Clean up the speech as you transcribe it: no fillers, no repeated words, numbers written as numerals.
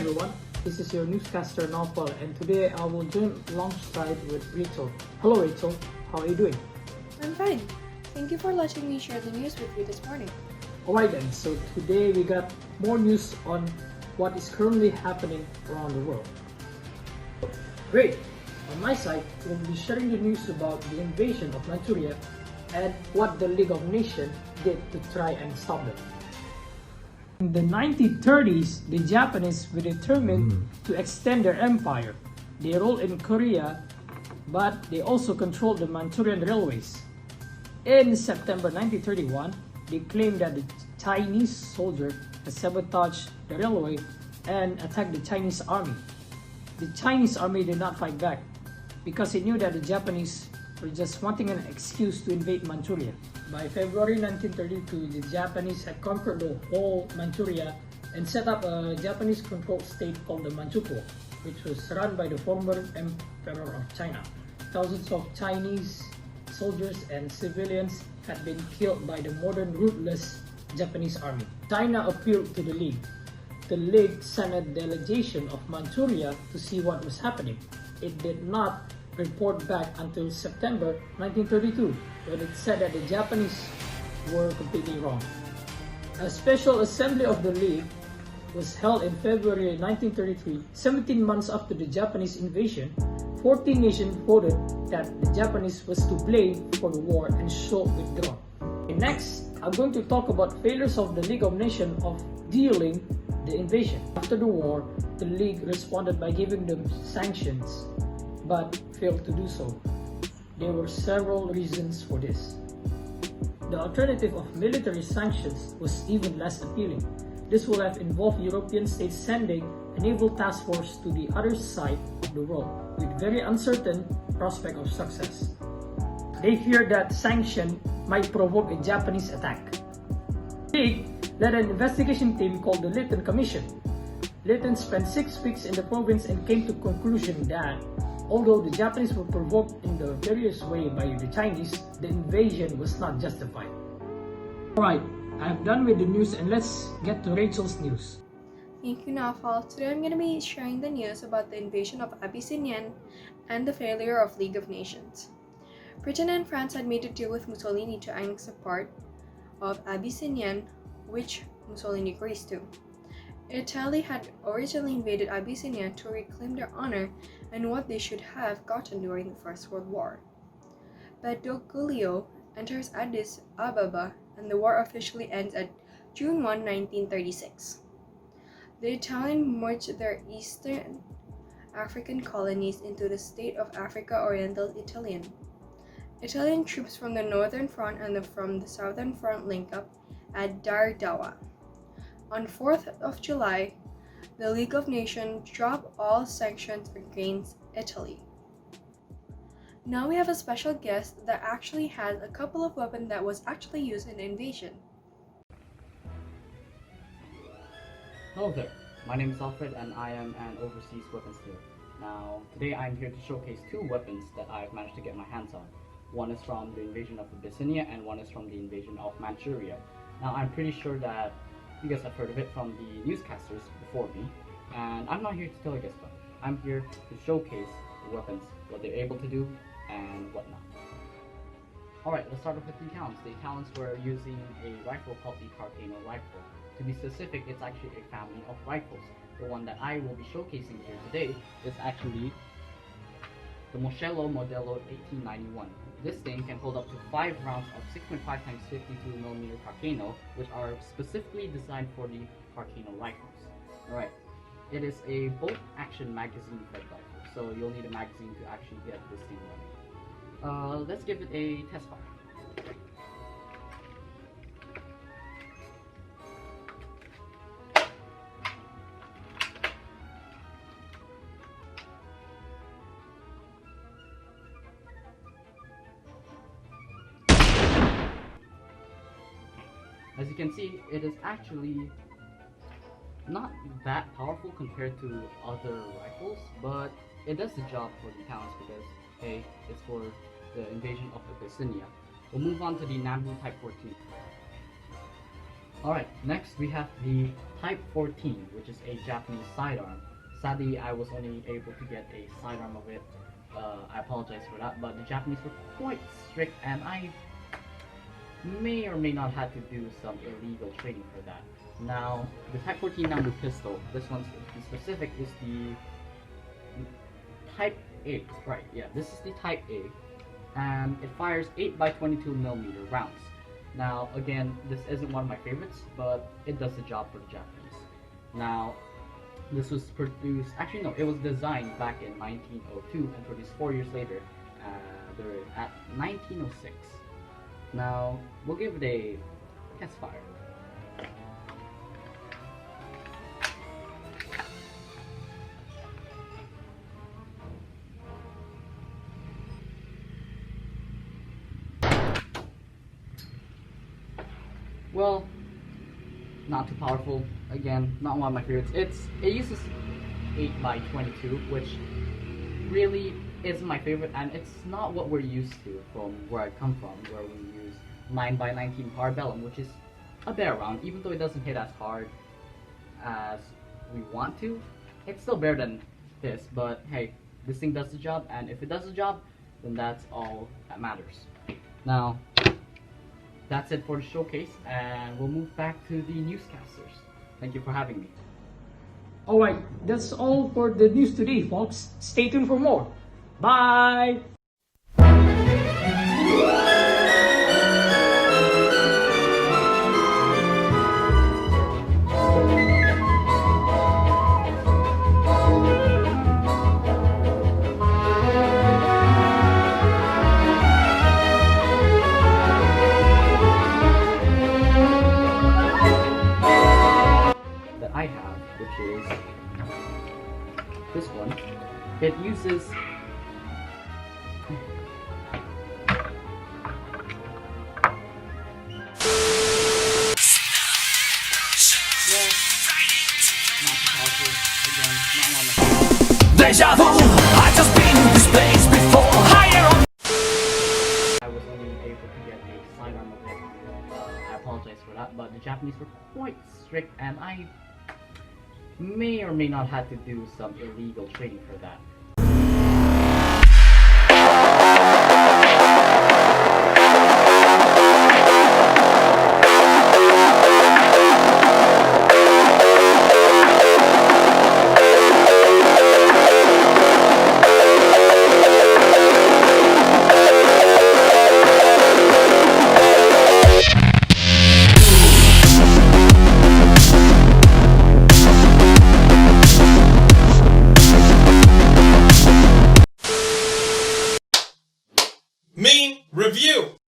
everyone, this is your newscaster Naufal, and today I will join alongside with Rachel. Hello Rachel, how are you doing? I'm fine. Thank you for letting me share the news with you this morning. Alright then, so today we got more news on what is currently happening around the world. Great! On my side, we'll be sharing the news about the invasion of Manchuria and what the League of Nations did to try and stop them. In the 1930s, the Japanese were determined to extend their empire. They ruled in Korea, but they also controlled the Manchurian railways. In September 1931, they claimed that the Chinese soldier had sabotaged the railway and attacked the Chinese army. The Chinese army did not fight back because it knew that the Japanese were just wanting an excuse to invade Manchuria. By February 1932, the Japanese had conquered the whole Manchuria and set up a Japanese-controlled state called the Manchukuo, which was run by the former Emperor of China. Thousands of Chinese soldiers and civilians had been killed by the modern ruthless Japanese army. China appealed to the League. The League sent a delegation of Manchuria to see what was happening. It did not report back until September 1932, when it said that the Japanese were completely wrong. A special assembly of the League was held in February 1933, 17 months after the Japanese invasion. 14 nations voted that the Japanese was to blame for the war and should withdraw. Next, I'm going to talk about failures of the League of Nations of dealing the invasion. After the war, the League responded by giving them sanctions, but failed to do so. There were several reasons for this. The alternative of military sanctions was even less appealing. This would have involved European states sending a naval task force to the other side of the world with very uncertain prospect of success. They feared that sanction might provoke a Japanese attack. The League led an investigation team called the Lytton Commission. Lytton spent 6 weeks in the province and came to the conclusion that although the Japanese were provoked in the various way by the Chinese, the invasion was not justified. Alright, I'm done with the news and let's get to Rachel's news. Thank you, Naufal. Today I'm going to be sharing the news about the invasion of Abyssinia and the failure of League of Nations. Britain and France had made a deal with Mussolini to annex a part of Abyssinia, which Mussolini agrees to. Italy had originally invaded Abyssinia to reclaim their honor and what they should have gotten during the First World War. Badoglio enters Addis Ababa and the war officially ends at June 1, 1936. The Italians merged their Eastern African colonies into the state of Africa Oriental Italian. Italian troops from the Northern Front and from the Southern Front link up at Dar Dawa. On 4th of July, the League of Nations dropped all sanctions against Italy. Now we have a special guest that actually has a couple of weapons that was actually used in the invasion. Hello there, my name is Alfred and I am an overseas weapons dealer. Now, today I am here to showcase 2 weapons that I've managed to get my hands on. One is from the invasion of Abyssinia and one is from the invasion of Manchuria. Now, I'm pretty sure that you guys have heard of it from the newscasters before me, and I'm not here to tell you guys about it. I'm here to showcase the weapons, what they're able to do and whatnot. Alright, let's start off with the Italians. The Italians were using a rifle called the Carcano rifle. To be specific, it's actually a family of rifles. The one that I will be showcasing here today is actually the Moscello Modello 1891. This thing can hold up to 5 rounds of 6.5x52mm Carcano, which are specifically designed for the Carcano rifles. Alright, it is a bolt-action magazine-fed rifle, so you'll need a magazine to actually get this thing running. Let's give it a test fire. As you can see, it is actually not that powerful compared to other rifles, but it does the job for the Italians because, hey, it's for the invasion of Abyssinia. We'll move on to the Nambu Type 14. Alright, next we have the Type 14, which is a Japanese sidearm. Sadly, I was only able to get a sidearm of it. I apologize for that, but the Japanese were quite strict, and I may or may not have to do some illegal training for that. Now, the Type 14 Nambu pistol, this one's specific, is the Type A. Right, yeah, this is the Type A, and it fires 8x22mm rounds. Now, again, this isn't one of my favorites, but it does the job for the Japanese. Now, this was produced, actually no, it was designed back in 1902 and produced 4 years later, at 1906. Now, we'll give it a test fire. Well, not too powerful. Again, not one of my favorites. It uses 8x22, which really isn't my favorite, and it's not what we're used to from where I come from, where we use 9x19 Parabellum, which is a better round. Even though it doesn't hit as hard as we want to, it's still better than this. But hey, this thing does the job, and if it does the job, then that's all that matters. Now, that's it for the showcase, and we'll move back to the newscasters. Thank you for having me. Alright, that's all for the news today, folks. Stay tuned for more. Bye! I have, which is this one. It uses not too powerful. Again, not one of my Deja vu, I just been in this place before. Higher on. I was only able to get a sidearm of it. I apologize for that, but the Japanese were quite strict, and I may or may not have to do some illegal training for that. Mean review.